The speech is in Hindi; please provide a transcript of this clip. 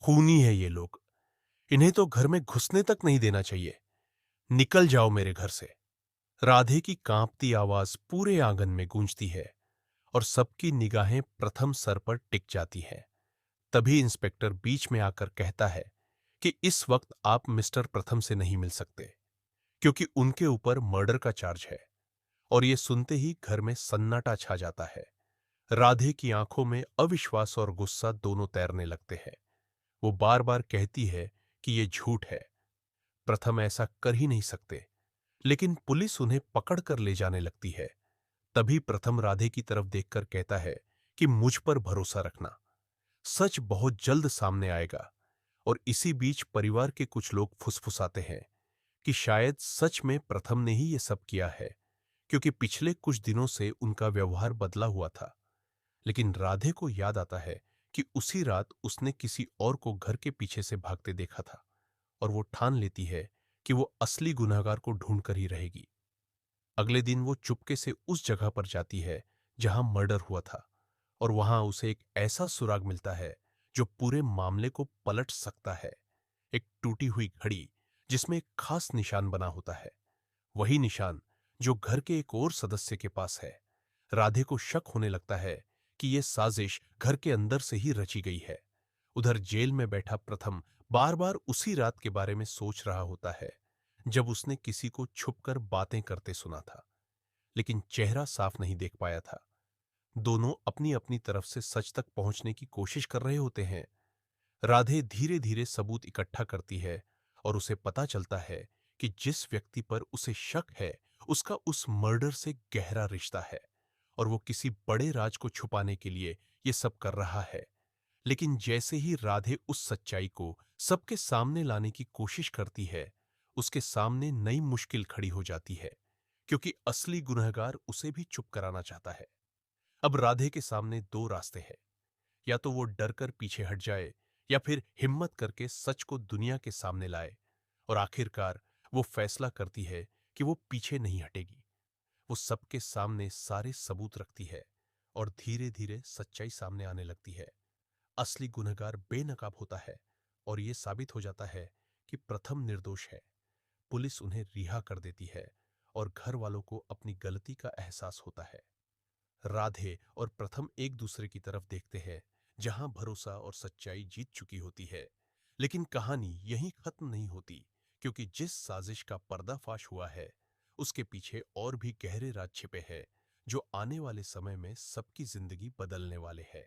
खूनी है ये लोग। इन्हें तो घर में घुसने तक नहीं देना चाहिए। निकल जाओ मेरे घर से। राधे की कांपती आवाज पूरे आंगन में गूंजती है और सबकी निगाहें प्रथम सर पर टिक जाती हैं। तभी इंस्पेक्टर बीच में आकर कहता है कि इस वक्त आप मिस्टर प्रथम से नहीं मिल सकते, क्योंकि उनके ऊपर मर्डर का चार्ज है। और ये सुनते ही घर में सन्नाटा छा जाता है। राधे की आंखों में अविश्वास और गुस्सा दोनों तैरने लगते हैं। वो बार बार कहती है कि ये झूठ है, प्रथम ऐसा कर ही नहीं सकते। लेकिन पुलिस उन्हें पकड़ कर ले जाने लगती है। तभी प्रथम राधे की तरफ देखकर कहता है कि मुझ पर भरोसा रखना, सच बहुत जल्द सामने आएगा। और इसी बीच परिवार के कुछ लोग फुसफुसाते हैं कि शायद सच में प्रथम ने ही ये सब किया है, क्योंकि पिछले कुछ दिनों से उनका व्यवहार बदला हुआ था। लेकिन राधे को याद आता है कि उसी रात उसने किसी और को घर के पीछे से भागते देखा था, और वो ठान लेती है कि वो असली गुनहगार को ढूंढ कर ही रहेगी। अगले दिन वो चुपके से उस जगह पर जाती है जहां मर्डर हुआ था, और वहां उसे एक ऐसा सुराग मिलता है जो पूरे मामले को पलट सकता है। एक टूटी हुई घड़ी जिसमें एक खास निशान बना होता है, वही निशान जो घर के एक और सदस्य के पास है। राधे को शक होने लगता है कि यह साजिश घर के अंदर से ही रची गई है। उधर जेल में बैठा प्रथम बार बार उसी रात के बारे में सोच रहा होता है जब उसने किसी को छुपकर बातें करते सुना था, लेकिन चेहरा साफ नहीं देख पाया था। दोनों अपनी अपनी तरफ से सच तक पहुंचने की कोशिश कर रहे होते हैं। राधे धीरे धीरे सबूत इकट्ठा करती है और उसे पता चलता है कि जिस व्यक्ति पर उसे शक है उसका उस मर्डर से गहरा रिश्ता है, और वो किसी बड़े राज को छुपाने के लिए ये सब कर रहा है। लेकिन जैसे ही राधे उस सच्चाई को सबके सामने लाने की कोशिश करती है, उसके सामने नई मुश्किल खड़ी हो जाती है, क्योंकि असली गुनहगार उसे भी चुप कराना चाहता है। अब राधे के सामने दो रास्ते हैं, या तो वो डरकर पीछे हट जाए, या फिर हिम्मत करके सच को दुनिया के सामने लाए। और आखिरकार वो फैसला करती है कि वो पीछे नहीं हटेगी। वो सबके सामने सारे सबूत रखती है और धीरे धीरे सच्चाई सामने आने लगती है। असली गुनहगार बेनकाब होता है और ये साबित हो जाता है कि प्रथम निर्दोष है। पुलिस उन्हें रिहा कर देती है और घर वालों को अपनी गलती का एहसास होता है। राधे और प्रथम एक दूसरे की तरफ देखते हैं, जहां भरोसा और सच्चाई जीत चुकी होती है। लेकिन कहानी यहीं खत्म नहीं होती, क्योंकि जिस साजिश का पर्दाफाश हुआ है उसके पीछे और भी गहरे राज छिपे हैं, जो आने वाले समय में सबकी जिंदगी बदलने वाले हैं।